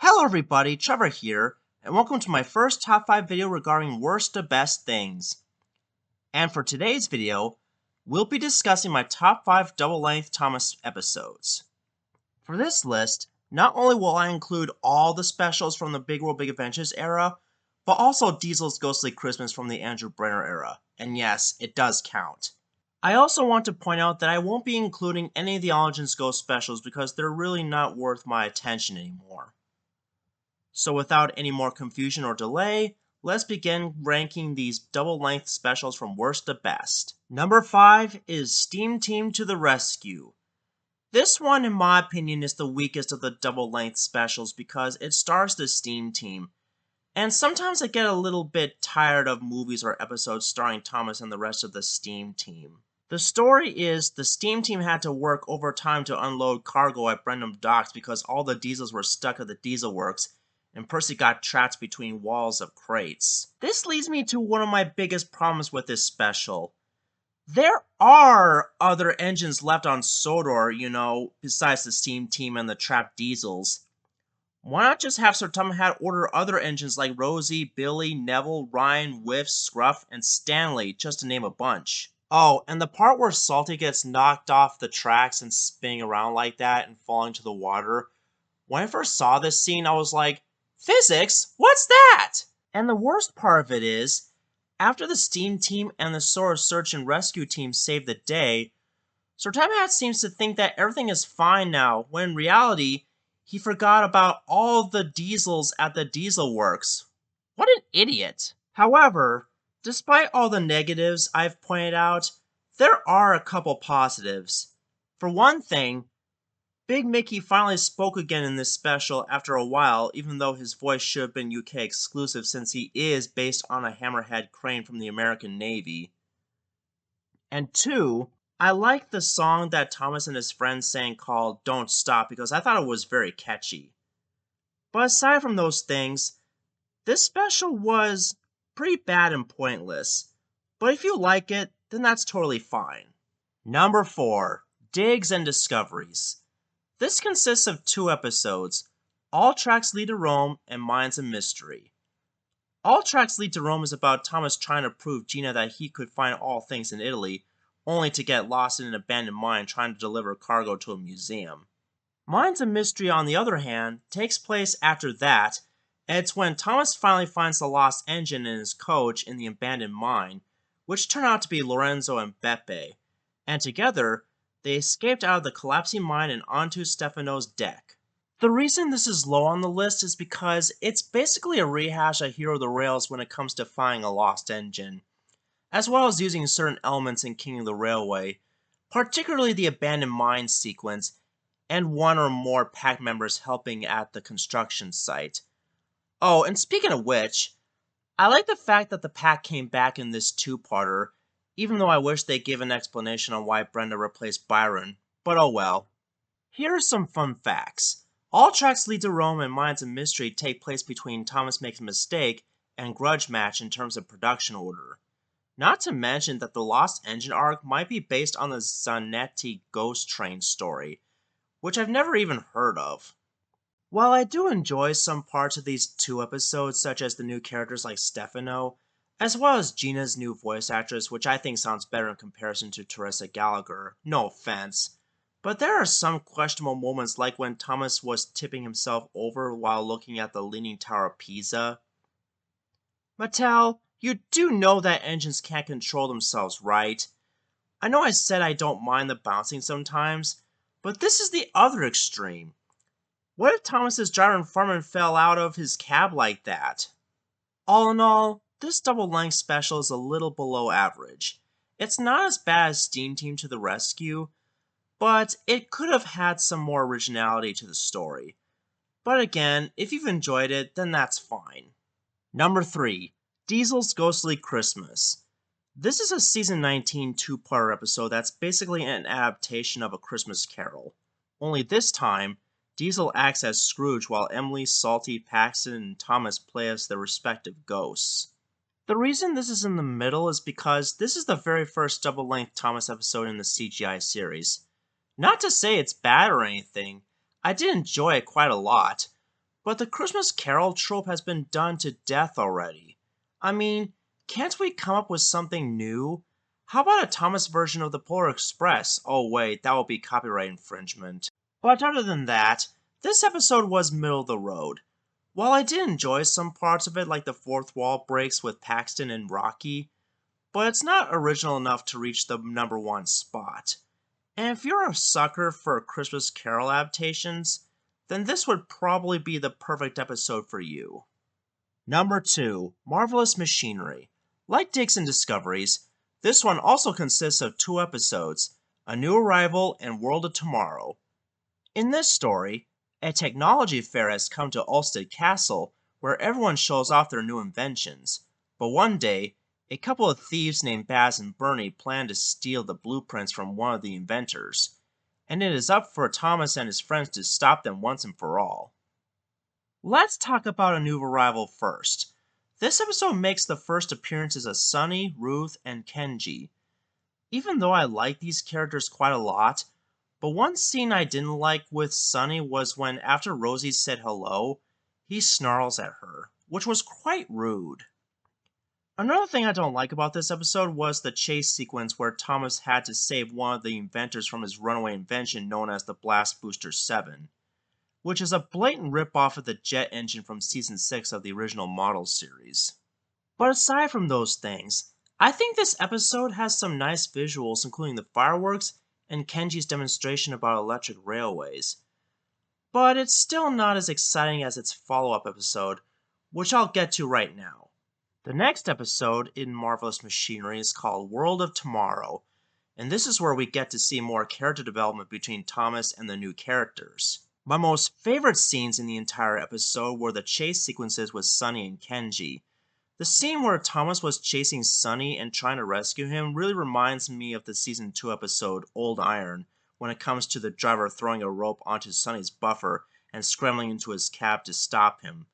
Hello everybody, Trevor here, and welcome to my first top 5 video regarding worst to best things. And for today's video, we'll be discussing my top 5 double-length Thomas episodes. For this list, not only will I include all the specials from the Big World Big Adventures era, but also Diesel's Ghostly Christmas from the Andrew Brenner era, and yes, it does count. I also want to point out that I won't be including any of the Origins Ghost specials because they're really not worth my attention anymore. So without any more confusion or delay, let's begin ranking these double-length specials from worst to best. Number 5 is Steam Team to the Rescue. This one, in my opinion, is the weakest of the double-length specials because it stars the Steam Team. And sometimes I get a little bit tired of movies or episodes starring Thomas and the rest of the Steam Team. The story is the Steam Team had to work overtime to unload cargo at Brenham Docks because all the diesels were stuck at the diesel works, and Percy got trapped between walls of crates. This leads me to one of my biggest problems with this special. There are other engines left on Sodor, besides the Steam Team and the trapped diesels. Why not just have Sir Tom Hatt order other engines like Rosie, Billy, Neville, Ryan, Whiff, Scruff, and Stanley, just to name a bunch? Oh, and the part where Salty gets knocked off the tracks and spinning around like that and falling to the water. When I first saw this scene, I was like, physics? What's that? And the worst part of it is, after the Steam Team and the Sora Search and Rescue Team save the day, Sir Tom Hatt seems to think that everything is fine now, when in reality, he forgot about all the diesels at the diesel works. What an idiot. However, despite all the negatives I've pointed out, there are a couple positives. For one thing, Big Mickey finally spoke again in this special after a while, even though his voice should have been UK exclusive since he is based on a hammerhead crane from the American Navy. And 2, I like the song that Thomas and his friends sang called Don't Stop because I thought it was very catchy. But aside from those things, this special was pretty bad and pointless. But if you like it, then that's totally fine. Number 4, Digs and Discoveries. This consists of 2 episodes, All Tracks Lead to Rome and Minds a Mystery. All Tracks Lead to Rome is about Thomas trying to prove Gina that he could find all things in Italy, only to get lost in an abandoned mine trying to deliver cargo to a museum. Minds a Mystery, on the other hand, takes place after that, and it's when Thomas finally finds the lost engine and his coach in the abandoned mine, which turn out to be Lorenzo and Beppe, and together, they escaped out of the collapsing mine and onto Stefano's deck. The reason this is low on the list is because it's basically a rehash of Hero of the Rails when it comes to finding a lost engine, as well as using certain elements in King of the Railway, particularly the abandoned mine sequence, and one or more pack members helping at the construction site. Oh, and speaking of which, I like the fact that the pack came back in this 2-parter, even though I wish they gave an explanation on why Brenda replaced Byron, but oh well. Here are some fun facts. All Tracks Lead to Rome and Minds a Mystery take place between Thomas Makes a Mistake and Grudge Match in terms of production order. Not to mention that the Lost Engine arc might be based on the Zanetti Ghost Train story, which I've never even heard of. While I do enjoy some parts of these 2 episodes, such as the new characters like Stefano, as well as Gina's new voice actress, which I think sounds better in comparison to Teresa Gallagher, no offense, but there are some questionable moments like when Thomas was tipping himself over while looking at the Leaning Tower of Pisa. Mattel, you do know that engines can't control themselves, right? I know I said I don't mind the bouncing sometimes, but this is the other extreme. What if Thomas's driver and foreman fell out of his cab like that? All in all, this double-length special is a little below average. It's not as bad as Steam Team to the Rescue, but it could have had some more originality to the story. But again, if you've enjoyed it, then that's fine. Number 3, Diesel's Ghostly Christmas. This is a Season 19 2-parter episode that's basically an adaptation of A Christmas Carol. Only this time, Diesel acts as Scrooge while Emily, Salty, Paxton, and Thomas play as their respective ghosts. The reason this is in the middle is because this is the very first double-length Thomas episode in the CGI series. Not to say it's bad or anything, I did enjoy it quite a lot, But the Christmas Carol trope has been done to death already. I mean, can't we come up with something new? How about a Thomas version of the Polar Express? Oh wait, that would be copyright infringement. But other than that, this episode was middle of the road. While I did enjoy some parts of it, like the fourth wall breaks with Paxton and Rocky, but it's not original enough to reach the #1 spot. And if you're a sucker for Christmas Carol adaptations, then this would probably be the perfect episode for you. Number 2, Marvelous Machinery. Like Dixon Discoveries, this one also consists of 2 episodes, A New Arrival and World of Tomorrow. In this story, a technology fair has come to Ulstead Castle where everyone shows off their new inventions, but one day, a couple of thieves named Baz and Bernie plan to steal the blueprints from one of the inventors, and it is up for Thomas and his friends to stop them once and for all. Let's talk about A New Arrival first. This episode makes the first appearances of Sunny, Ruth, and Kenji. Even though I like these characters quite a lot, but one scene I didn't like with Sunny was when after Rosie said hello, he snarls at her, which was quite rude. Another thing I don't like about this episode was the chase sequence where Thomas had to save one of the inventors from his runaway invention known as the Blast Booster 7, which is a blatant ripoff of the jet engine from Season 6 of the original Model series. But aside from those things, I think this episode has some nice visuals including the fireworks and Kenji's demonstration about electric railways. But it's still not as exciting as its follow-up episode, which I'll get to right now. The next episode in Marvelous Machinery is called World of Tomorrow, and this is where we get to see more character development between Thomas and the new characters. My most favorite scenes in the entire episode were the chase sequences with Sunny and Kenji. The scene where Thomas was chasing Sunny and trying to rescue him really reminds me of the Season 2 episode Old Iron, when it comes to the driver throwing a rope onto Sunny's buffer and scrambling into his cab to stop him.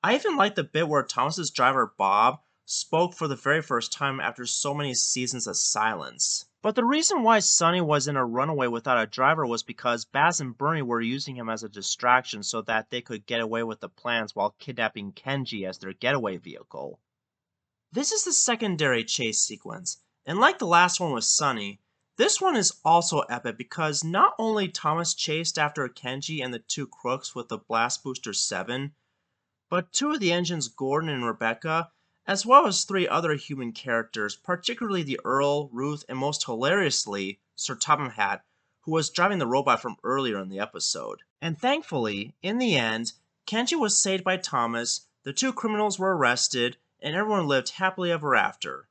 I even like the bit where Thomas's driver Bob spoke for the very first time after so many seasons of silence. But the reason why Sunny was in a runaway without a driver was because Baz and Bernie were using him as a distraction so that they could get away with the plans while kidnapping Kenji as their getaway vehicle. This is the secondary chase sequence, and like the last one with Sunny, this one is also epic because not only Thomas chased after Kenji and the 2 crooks with the Blast Booster 7, but 2 of the engines, Gordon and Rebecca, as well as 3 other human characters, particularly the Earl, Ruth, and most hilariously, Sir Topham Hatt, who was driving the robot from earlier in the episode. And thankfully, in the end, Kenji was saved by Thomas, the 2 criminals were arrested, and everyone lived happily ever after.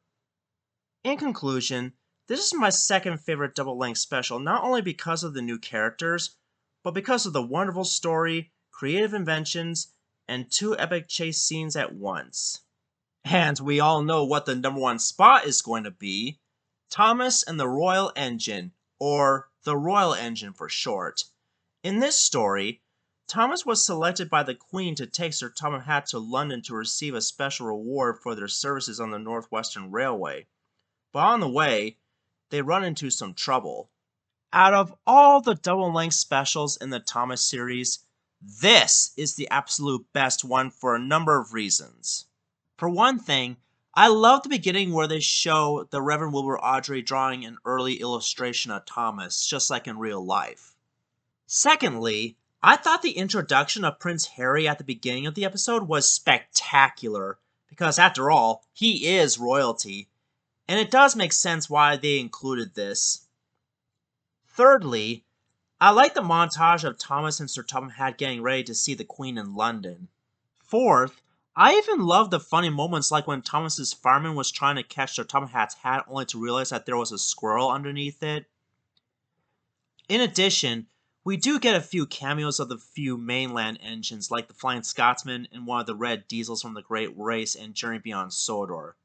In conclusion, this is my second favorite double-length special not only because of the new characters, but because of the wonderful story, creative inventions, and 2 epic chase scenes at once. And we all know what the #1 spot is going to be, Thomas and the Royal Engine, or the Royal Engine for short. In this story, Thomas was selected by the Queen to take Sir Topham Hatt to London to receive a special reward for their services on the North Western Railway. But on the way, they run into some trouble. Out of all the double-length specials in the Thomas series, this is the absolute best one for a number of reasons. For one thing, I love the beginning where they show the Reverend Wilbur Awdry drawing an early illustration of Thomas, just like in real life. Secondly, I thought the introduction of Prince Harry at the beginning of the episode was spectacular, because after all, he is royalty, and it does make sense why they included this. Thirdly, I like the montage of Thomas and Sir Topham Hatt getting ready to see the Queen in London. Fourth, I even love the funny moments like when Thomas's fireman was trying to catch Sir Topham Hatt's hat only to realize that there was a squirrel underneath it. In addition, we do get a few cameos of the few mainland engines like the Flying Scotsman and one of the red diesels from the Great Race and Journey Beyond Sodor.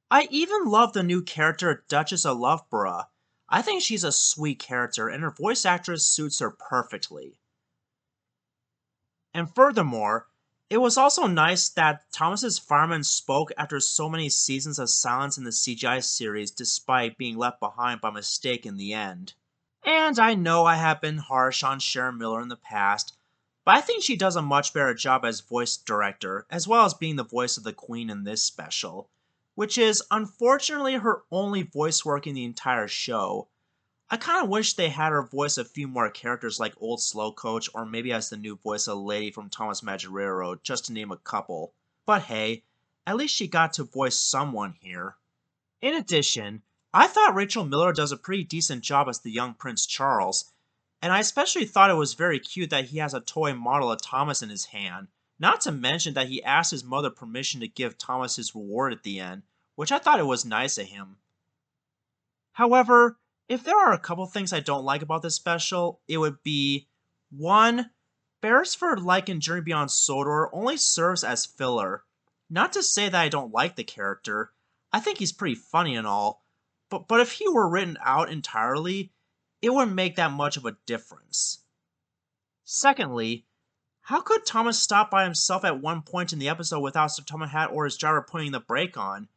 I even love the new character Duchess of Loughborough. I think she's a sweet character and her voice actress suits her perfectly. And furthermore, it was also nice that Thomas's fireman spoke after so many seasons of silence in the CGI series despite being left behind by mistake in the end. And I know I have been harsh on Sharon Miller in the past, but I think she does a much better job as voice director, as well as being the voice of the Queen in this special, which is unfortunately her only voice work in the entire show. I kind of wish they had her voice a few more characters like Old Slowcoach, or maybe as the new voice of Lady from Thomas Magic Railroad, just to name a couple. But hey, at least she got to voice someone here. In addition, I thought Rachel Miller does a pretty decent job as the young Prince Charles, and I especially thought it was very cute that he has a toy model of Thomas in his hand, not to mention that he asked his mother permission to give Thomas his reward at the end, which I thought it was nice of him. However, if there are a couple things I don't like about this special, it would be 1. Beresford, like in Journey Beyond Sodor, only serves as filler. Not to say that I don't like the character, I think he's pretty funny and all, but if he were written out entirely, it wouldn't make that much of a difference. Secondly, how could Thomas stop by himself at one point in the episode without Sir Thomas Hat or his driver putting the brake on?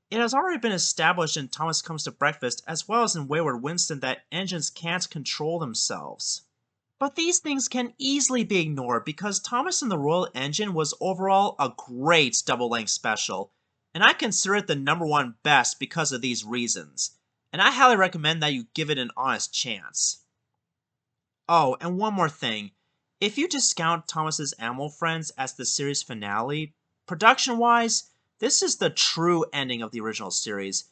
It has already been established in Thomas Comes to Breakfast, as well as in Wayward Winston, that engines can't control themselves. But these things can easily be ignored because Thomas and the Royal Engine was overall a great double-length special, and I consider it the #1 best because of these reasons, and I highly recommend that you give it an honest chance. Oh, and one more thing. If you discount Thomas's Animal Friends as the series finale, production-wise, this is the true ending of the original series,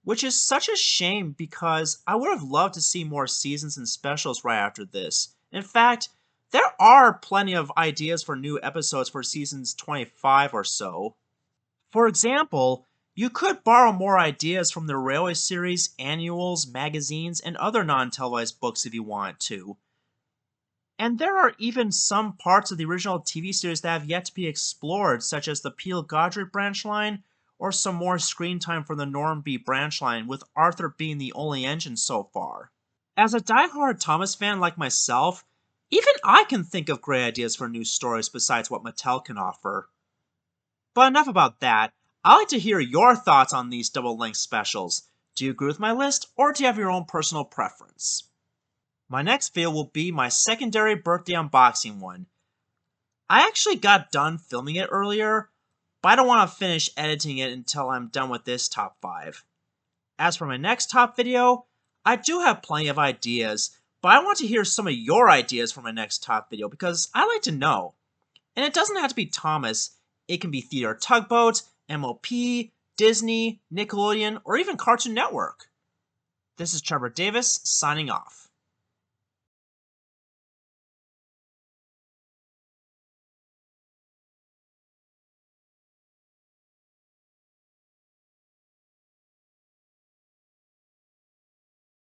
which is such a shame because I would have loved to see more seasons and specials right after this. In fact, there are plenty of ideas for new episodes for seasons 25 or so. For example, you could borrow more ideas from the Railway series, annuals, magazines, and other non-televised books if you wanted to. And there are even some parts of the original TV series that have yet to be explored, such as the Peel Godric branch line, or some more screen time for the Normanby branch line, with Arthur being the only engine so far. As a die-hard Thomas fan like myself, even I can think of great ideas for new stories besides what Mattel can offer. But enough about that. I'd like to hear your thoughts on these double-length specials. Do you agree with my list, or do you have your own personal preference? My next video will be my secondary birthday unboxing one. I actually got done filming it earlier, but I don't want to finish editing it until I'm done with this top 5. As for my next top video, I do have plenty of ideas, but I want to hear some of your ideas for my next top video because I like to know. And it doesn't have to be Thomas, it can be Theater Tugboat, MLP, Disney, Nickelodeon, or even Cartoon Network. This is Trevor Davis, signing off.